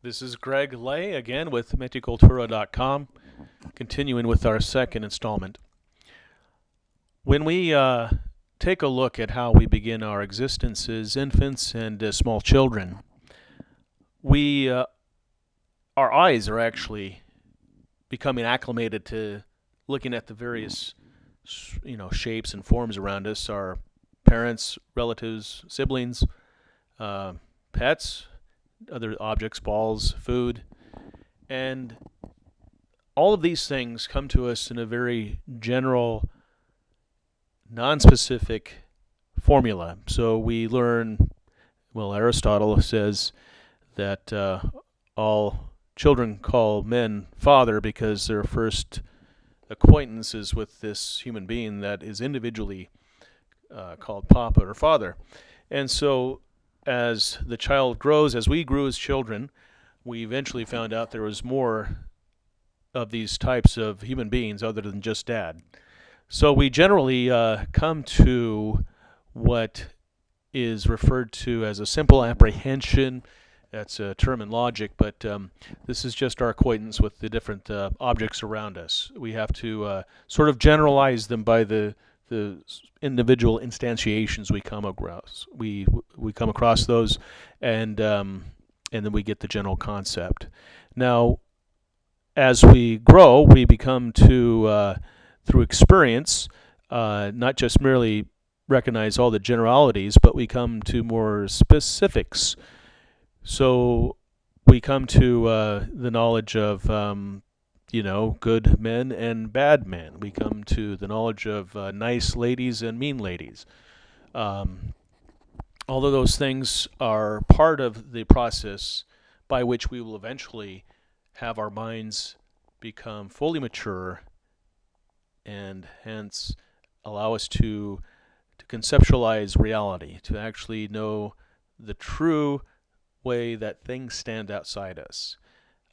This is Greg Lay again with Meticultura.com, continuing with our second installment. When we take a look at how we begin our existence as infants and as small children, we our eyes are actually becoming acclimated to looking at the various shapes and forms around us. Our parents, relatives, siblings, uh, pets, other objects, balls, food, and all of these things come to us in a very general, non-specific formula. So we learn, well, Aristotle says that all children call men father because their first acquaintance is with this human being that is individually called papa or father. And so as the child grows, as we grew as children, we eventually found out there was more of these types of human beings other than just dad. So we generally come to what is referred to as a simple apprehension. That's a term in logic, but this is just our acquaintance with the different objects around us. We have to sort of generalize them by the individual instantiations we come across. We come across those, and then we get the general concept. Now, as we grow, we become to through experience, not just merely recognize all the generalities, but we come to more specifics. So we come to the knowledge of good men and bad men. We come to the knowledge of nice ladies and mean ladies. Um, Although those things are part of the process by which we will eventually have our minds become fully mature and hence allow us to conceptualize reality, to actually know the true way that things stand outside us.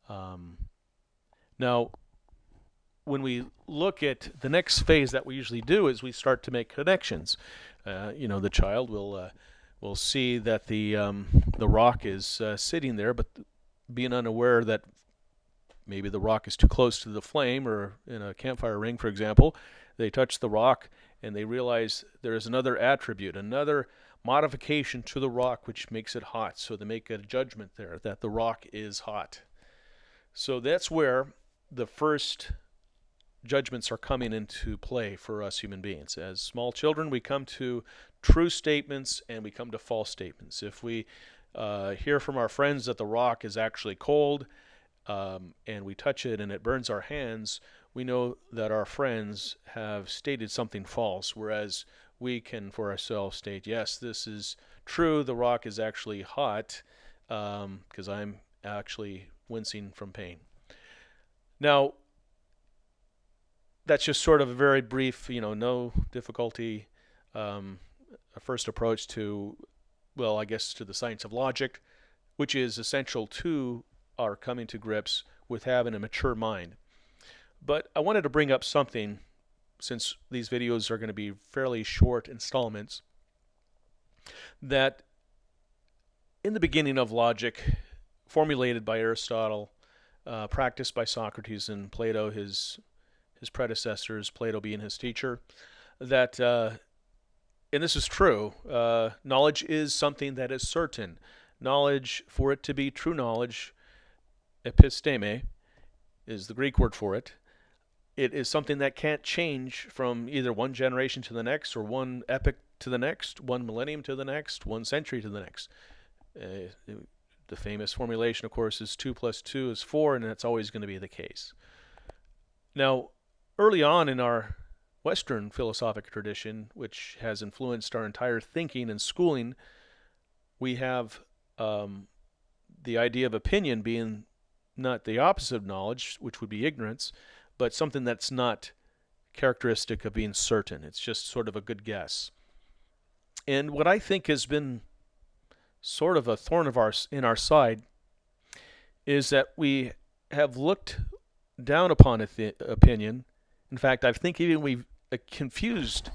Um, Now, when we look at the next phase that we usually do is we start to make connections. The child will see that the rock is sitting there, but being unaware that maybe the rock is too close to the flame, or in a campfire ring, for example, they touch the rock and they realize there is another attribute, another modification to the rock which makes it hot. So they make a judgment there that the rock is hot. So that's where the first judgments are coming into play for us human beings. As small children, we come to true statements and we come to false statements. If we hear from our friends that the rock is actually cold, and we touch it and it burns our hands, we know that our friends have stated something false, whereas we can for ourselves state, yes, this is true, the rock is actually hot, because I'm actually wincing from pain. Now, that's just sort of a very brief, no difficulty, um, a first approach to, well, I guess to the science of logic, which is essential to our coming to grips with having a mature mind. But I wanted to bring up something, since these videos are going to be fairly short installments, that in the beginning of logic, formulated by Aristotle, practiced by Socrates and Plato, his predecessors, Plato being his teacher, that, and this is true, knowledge is something that is certain. Knowledge, for it to be true knowledge, episteme is the Greek word for it. It is something that can't change from either one generation to the next, or one epoch to the next, one millennium to the next, one century to the next. The famous formulation, of course, is 2 plus 2 is 4, and that's always going to be the case. Now, early on in our Western philosophic tradition, which has influenced our entire thinking and schooling, we have the idea of opinion being not the opposite of knowledge, which would be ignorance, but something that's not characteristic of being certain. It's just sort of a good guess. And what I think has been sort of a thorn of in our side is that we have looked down upon opinion. In fact, I think even we've confused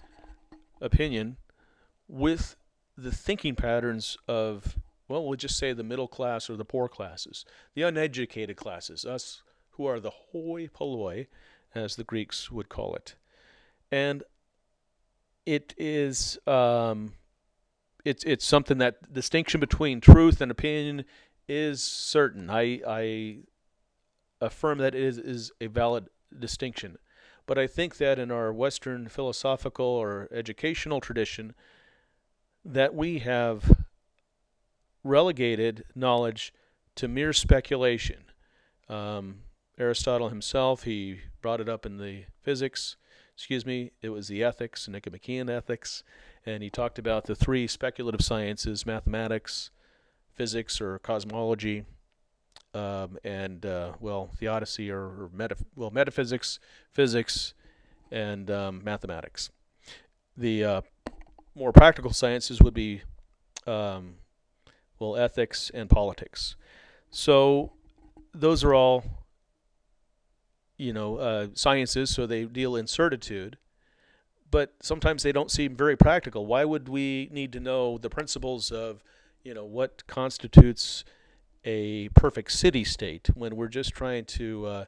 opinion with the thinking patterns of well, we'll just say the middle class or the poor classes, the uneducated classes, us who are the hoi polloi, as the Greeks would call it. And it is it's something that distinction between truth and opinion is certain. I affirm that it is a valid distinction. But I think that in our Western philosophical or educational tradition, that we have relegated knowledge to mere speculation. Um, Aristotle himself, he brought it up in the physics, it was the ethics, Nicomachean ethics, and he talked about the three speculative sciences: mathematics, physics or cosmology, and theodicy or metaphysics, physics, and mathematics. The more practical sciences would be um, ethics and politics. So those are all sciences, so they deal in certitude, but sometimes they don't seem very practical. Why would we need to know the principles of what constitutes a perfect city state when we're just trying to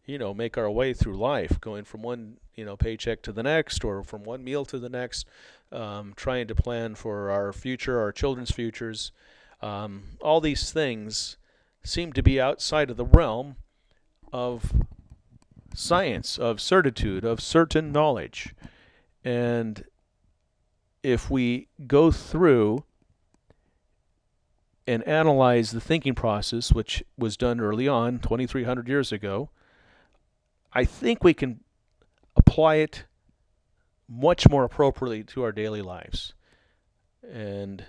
make our way through life, going from one paycheck to the next, or from one meal to the next, trying to plan for our future, our children's futures. All these things seem to be outside of the realm of science, of certitude, of certain knowledge. And if we go through and analyze the thinking process, which was done early on, 2,300 years ago, I think we can apply it much more appropriately to our daily lives. And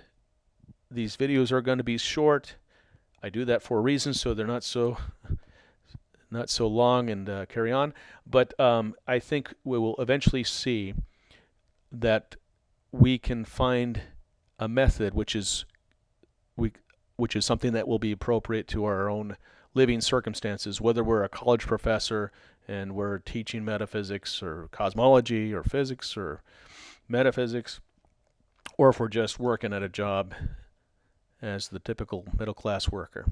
these videos are going to be short. I do that for a reason, so they're not so long and carry on. But I think we will eventually see that we can find a method which is something that will be appropriate to our own living circumstances, whether we're a college professor and we're teaching metaphysics or cosmology or physics or metaphysics, or if we're just working at a job as the typical middle class worker.